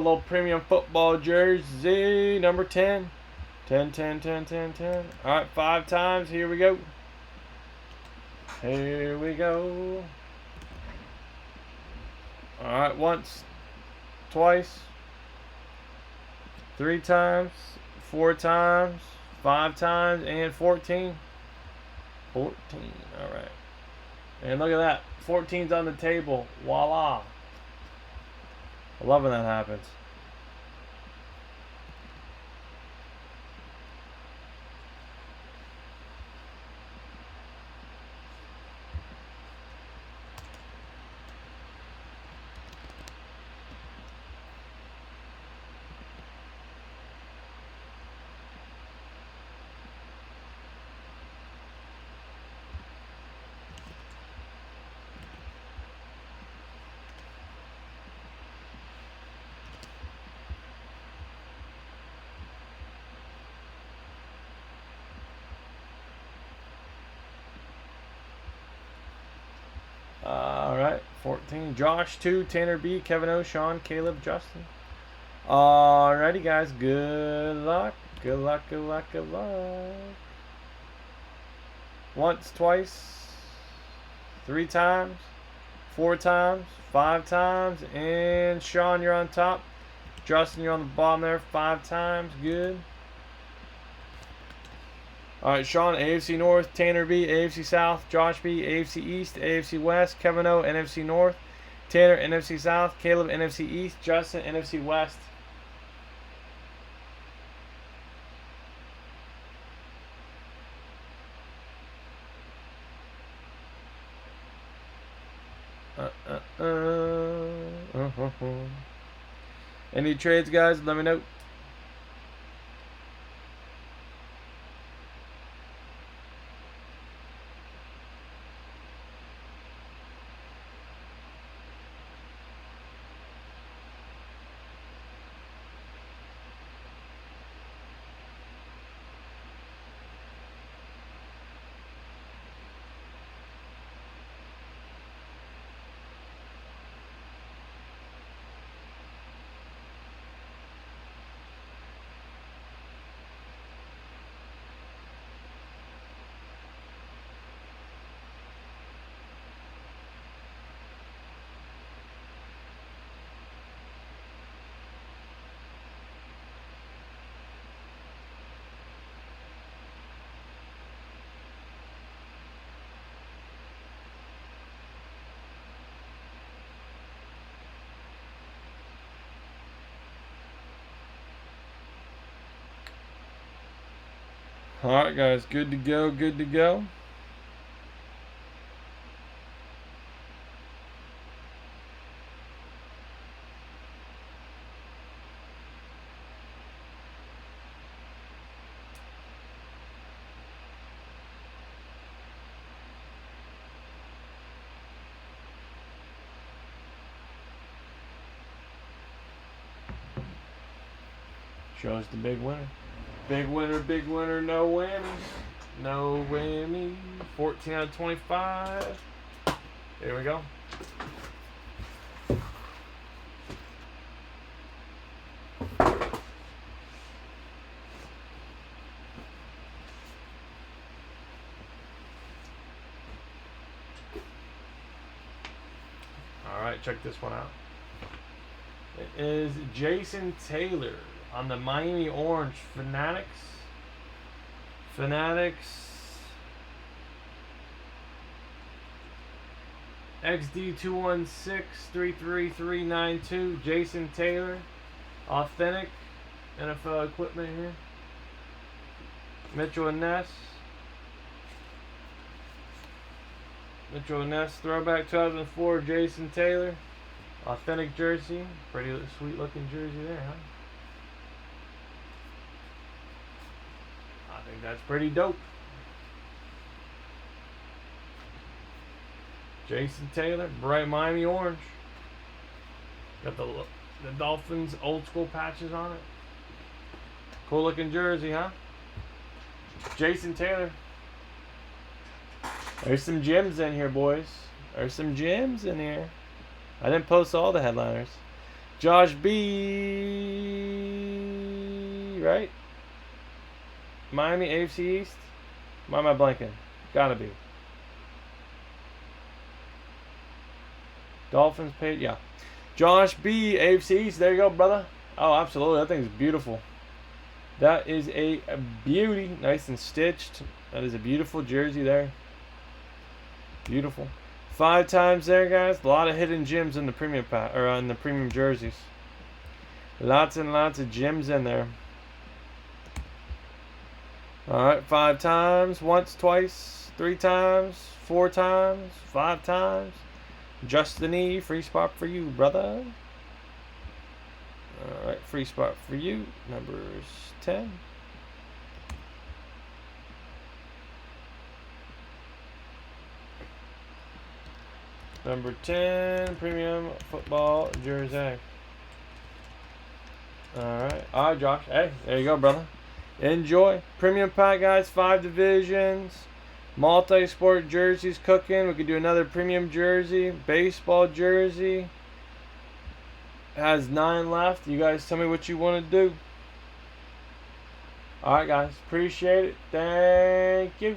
little premium football jersey, number 10. 10, 10, 10, 10, 10. All right, 5 times. Here we go. Here we go. All right, once, twice, 3 times, 4 times, 5 times, and 14. 14. All right. And look at that. 14's on the table. Voila. I love when that happens. Alright, 14. Josh 2, Tanner B, Kevin O, Sean, Caleb, Justin. Alrighty, guys. Good luck. Good luck, good luck, good luck. Once, twice, 3 times, 4 times, 5 times, and Sean, you're on top. Justin, you're on the bottom there 5 times. Good. Alright, Sean, AFC North, Tanner B, AFC South, Josh B, AFC East, AFC West, Kevin O, NFC North, Tanner, NFC South, Caleb, NFC East, Justin, NFC West. Any trades, guys? Let me know. Alright, guys. Good to go. Good to go. Shows the big winner. Big winner, no whammies. No whammy. 14 out of 25. Here we go. Alright, check this one out. It is Jason Taylor on the Miami Orange Fanatics. XD21633392. Jason Taylor. Authentic NFL equipment here. Mitchell and Ness. Throwback 2004 Jason Taylor. Authentic jersey. Pretty sweet looking jersey there, huh? I think that's pretty dope. Jason Taylor, bright Miami orange. Got the Dolphins old school patches on it. Cool looking jersey, huh? Jason Taylor. There's some gems in here, boys. There's some gems in here. I didn't post all the headliners. Josh B. Right? Miami AFC East. Why am I blanking? Gotta be. Dolphins paid. Yeah. Josh B. AFC East. There you go, brother. Oh, absolutely. That thing's beautiful. That is a beauty. Nice and stitched. That is a beautiful jersey there. Beautiful. 5 times there, guys. A lot of hidden gems in the premium pack, or on the premium jerseys. Lots and lots of gems in there. Alright, 5 times. Once, twice, 3 times, 4 times, 5 times. Justin E. Free spot for you, brother. Alright, free spot for you. Numbers 10. Number 10, premium football jersey. Alright, Josh. Hey, there you go, brother. Enjoy. Premium pack, guys. 5 divisions. Multi-sport jerseys cooking. We could do another premium jersey. Baseball jersey. Has 9 left. You guys tell me what you want to do. Alright, guys. Appreciate it. Thank you.